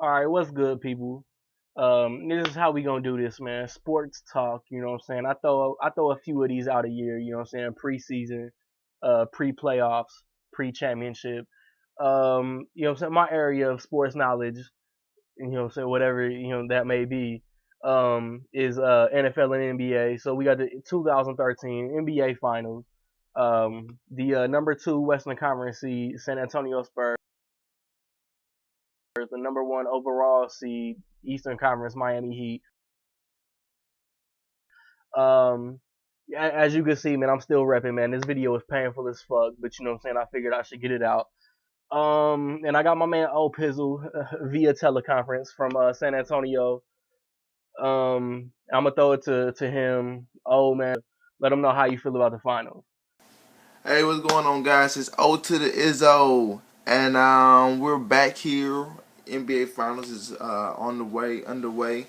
All right, what's good, people? This is how we gonna do this, man. Sports talk. You know what I'm saying? I throw a few of these out a year. You know what I'm saying? Preseason, pre-playoffs, pre-championship. You know what I'm saying? My area of sports knowledge. You know what I'm saying? Whatever that may be. Is NFL and NBA. So we got the 2013 NBA Finals. The number two Western Conference seed, San Antonio Spurs. The number one overall seed, Eastern Conference Miami Heat. Um, as you can see, man, I'm still repping, man. This video is painful as fuck, but you know what I'm saying? I figured I should get it out. And I got my man O Pizzle via teleconference from San Antonio. I'm gonna throw it to him. Oh man, let him know how you feel about the finals. Hey, what's going on, guys? It's O to the Izzo, and we're back here. NBA Finals is on the way, underway.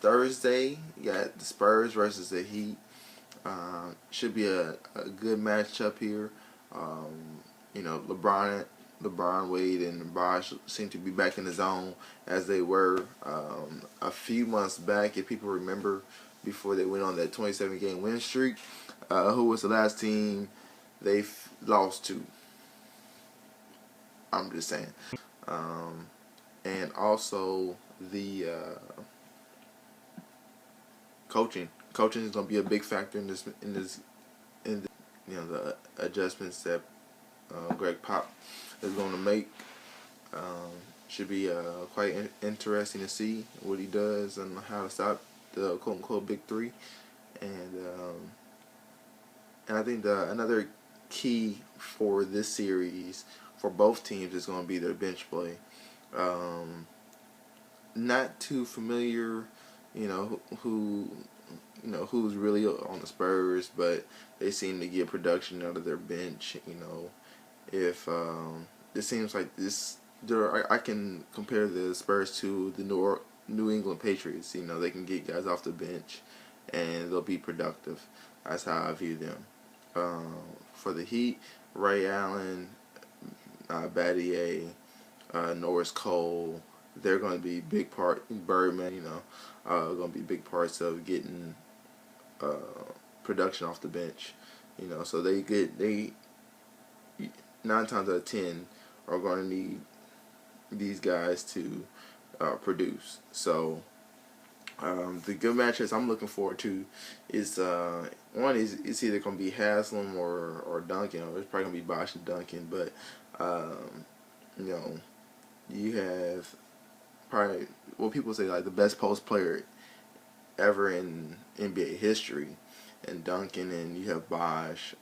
Thursday, you got the Spurs versus the Heat. Should be a good matchup here. LeBron, Wade, and Bosh seem to be back in the zone as they were a few months back, if people remember, before they went on that 27-game win streak. Who was the last team they lost to? I'm just saying. Um, and also the coaching. Coaching is going to be a big factor in the adjustments that Greg Pop is going to make. Um, should be quite interesting to see what he does and how to stop the quote unquote big three. And I think another key for this series for both teams is going to be their bench play. Um, Not too familiar, who's really on the Spurs, but they seem to get production out of their bench. If it seems like this, I can compare the Spurs to the New England Patriots. They can get guys off the bench, and they'll be productive. That's how I view them. For the Heat, Ray Allen, Battier, Norris Cole, they're going to be big part. Birdman, going to be big parts of getting uh, production off the bench. So they 9 times out of 10 are going to need these guys to produce. So the good matches I'm looking forward to is one is it's either gonna be Haslam or Duncan. Or it's probably gonna be Bosh and Duncan, but um, you know you have probably what people say like the best post player ever in NBA history, and Duncan, and you have Bosh.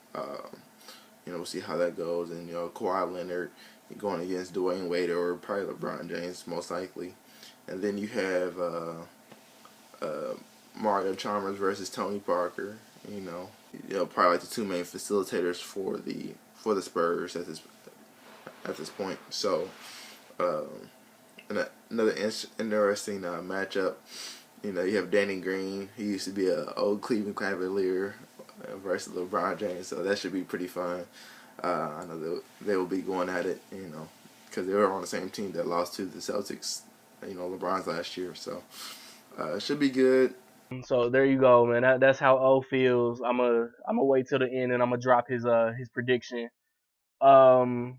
We'll see how that goes, and Kawhi Leonard going against Dwayne Wade or probably LeBron James most likely, and then you have. Uh, Mario Chalmers versus Tony Parker. Probably like the two main facilitators for the Spurs at this point. So, um, another interesting matchup. You have Danny Green. He used to be an old Cleveland Cavalier versus LeBron James. So that should be pretty fun. I know they will be going at it. Because they were on the same team that lost to the Celtics. LeBron's last year. So. It should be good. So there you go, man. That's how O feels. I'm gonna wait till the end and I'm gonna drop his prediction. Um,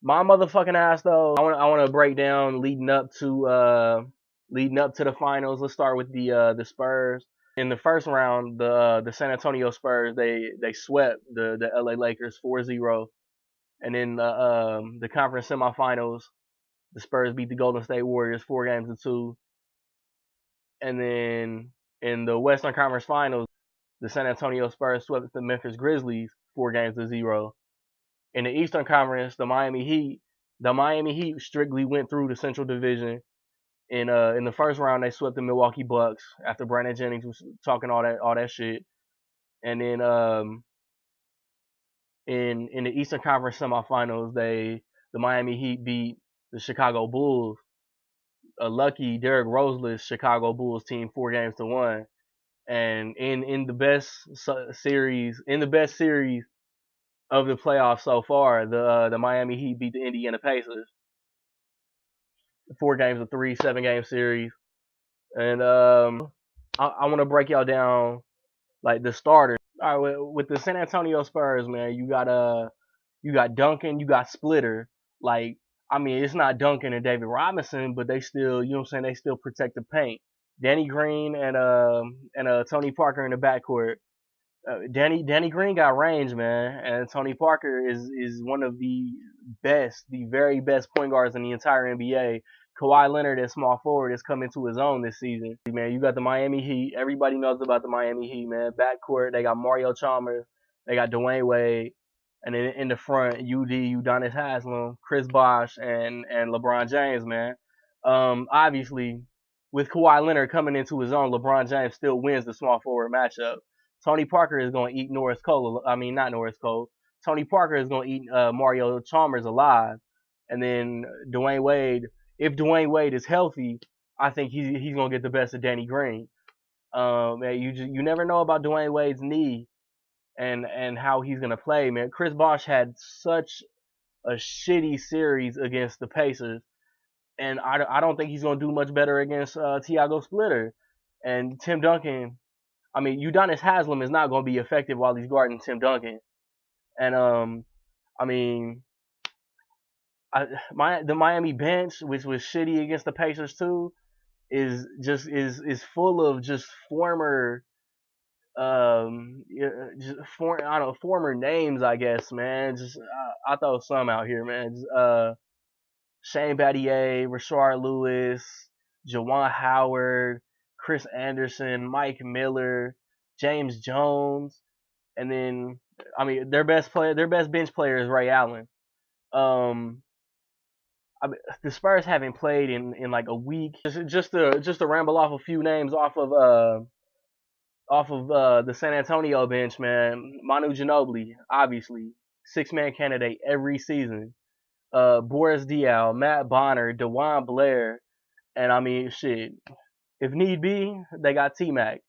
My motherfucking ass though. I want to break down leading up to the finals. Let's start with the Spurs. In the first round, the San Antonio Spurs they swept the LA Lakers 4-0, and then the conference semifinals, the Spurs beat the Golden State Warriors 4 games to 2, and then in the Western Conference Finals, the San Antonio Spurs swept the Memphis Grizzlies 4 games to 0. In the Eastern Conference, the Miami Heat strictly went through the Central Division. In the first round, they swept the Milwaukee Bucks after Brandon Jennings was talking all that shit. And then in the Eastern Conference semifinals, the Miami Heat beat the Chicago Bulls, a lucky Derrick Roseless Chicago Bulls team, 4 games to 1. And in the best series of the playoffs so far, the Miami Heat beat the Indiana Pacers. 4 games of 3, 7-game series. And I want to break y'all down like the starters. All right, with the San Antonio Spurs, man, you got Duncan, you got Splitter. Like, I mean, it's not Duncan and David Robinson, but they still, you know what I'm saying, they still protect the paint. Danny Green and Tony Parker in the backcourt. Danny Green got range, man, and Tony Parker is one of the very best point guards in the entire NBA. Kawhi Leonard at small forward is coming to his own this season. Man, you got the Miami Heat. Everybody knows about the Miami Heat, man. Backcourt, they got Mario Chalmers, they got Dwayne Wade, and then in the front, Udonis Haslem, Chris Bosh, and LeBron James, man. Obviously, with Kawhi Leonard coming into his own, LeBron James still wins the small forward matchup. Tony Parker is going to eat Norris Cole. I mean, not Norris Cole. Tony Parker is going to eat Mario Chalmers alive. And then Dwayne Wade, if Dwayne Wade is healthy, I think he's going to get the best of Danny Green. Man, you never know about Dwayne Wade's knee and how he's going to play, man. Chris Bosh had such a shitty series against the Pacers, and I don't think he's going to do much better against Tiago Splitter. And Tim Duncan, I mean, Udonis Haslem is not going to be effective while he's guarding Tim Duncan. And I mean, the Miami bench, which was shitty against the Pacers too, is full of just former former names, I guess, man. Just I throw some out here, man. Just, Shane Battier, Rashard Lewis, Juwan Howard, Chris Anderson, Mike Miller, James Jones, and then I mean their best bench player is Ray Allen. I mean, the Spurs haven't played in like a week. Just to ramble off a few names off of the San Antonio bench, man. Manu Ginobili, obviously, 6-man candidate every season. Boris Diaw, Matt Bonner, DeJuan Blair, and I mean, shit. If need be, they got T-Mac.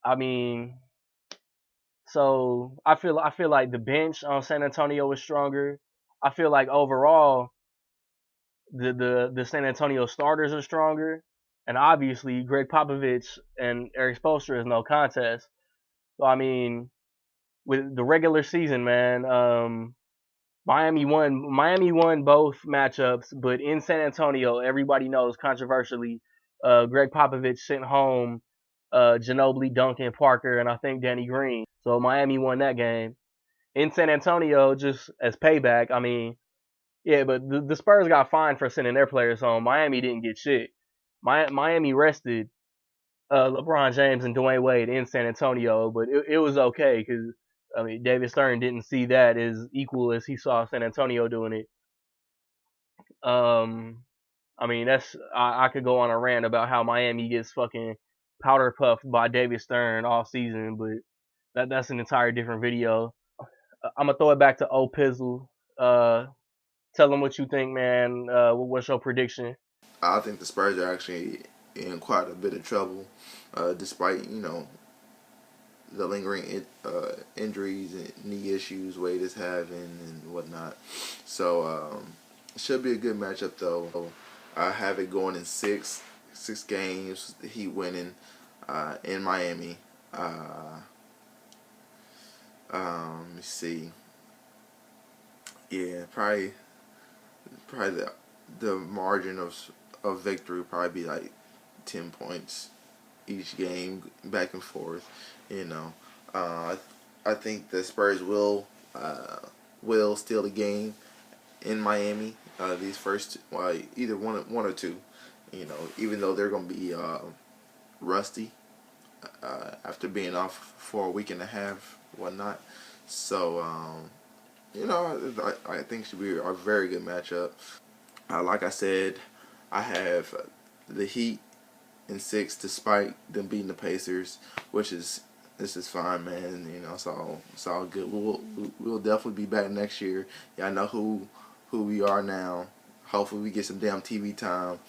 I mean, so I feel like the bench on San Antonio is stronger. I feel like overall the San Antonio starters are stronger, and obviously Greg Popovich and Eric Spoelstra is no contest. So I mean, with the regular season, man, Miami won both matchups, but in San Antonio, everybody knows controversially, Greg Popovich sent home Ginobili, Duncan, Parker, and I think Danny Green. So Miami won that game. In San Antonio, just as payback, I mean, yeah, but the Spurs got fined for sending their players home. Miami didn't get shit. Miami rested LeBron James and Dwayne Wade in San Antonio, but it was okay because I mean David Stern didn't see that as equal as he saw San Antonio doing it. I mean I could go on a rant about how Miami gets fucking powder puffed by David Stern all season, but that's an entire different video. I'm gonna throw it back to O Pizzle. Tell them what you think, man. What's your prediction? I think the Spurs are actually in quite a bit of trouble, despite the lingering injuries and knee issues Wade is having and whatnot. So it should be a good matchup though. I have it going in six games. The Heat winning in Miami. Let me see. Yeah, probably the margin of victory would probably be like 10 points each game, back and forth. You know, I think the Spurs will steal the game in Miami. These first either one or two. You know, even though they're gonna be rusty after being off for a week and a half, whatnot. So I think it should be a very good matchup. Like I said, I have the Heat in 6, despite them beating the Pacers, this is fine, man. You know, it's all good. We'll definitely be back next year. Y'all know who we are now. Hopefully, we get some damn TV time.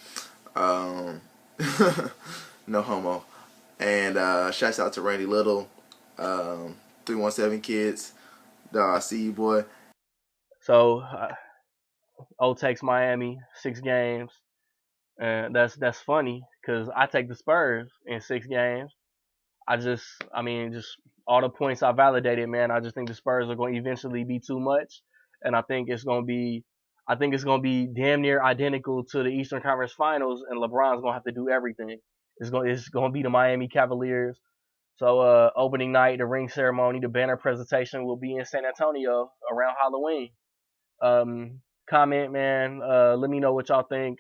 No homo. And shouts out to Randy Little, 317 kids. I see you, boy. So O takes Miami 6 games. And that's funny because I take the Spurs in 6 games. I mean, just all the points I validated, man. I just think the Spurs are going to eventually be too much, and I think it's going to be damn near identical to the Eastern Conference Finals, and LeBron's going to have to do everything. It's going to be the Miami Cavaliers. So, opening night, the ring ceremony, the banner presentation will be in San Antonio around Halloween. Comment, man. Let me know what y'all think.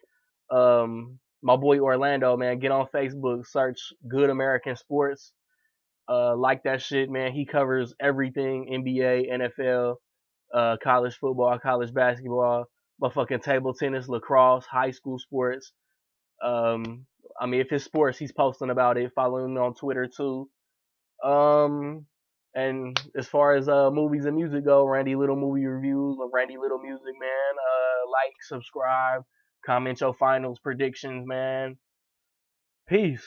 My boy Orlando, man, get on Facebook, search Good American Sports. Like that shit, man. He covers everything: NBA, NFL, college football, college basketball, motherfucking table tennis, lacrosse, high school sports. Um, I mean, if it's sports, he's posting about it. Follow him on Twitter too. Um, and as far as movies and music go, Randy Little movie reviews, Randy Little music, man. Like, subscribe, comment your finals predictions, man. Peace.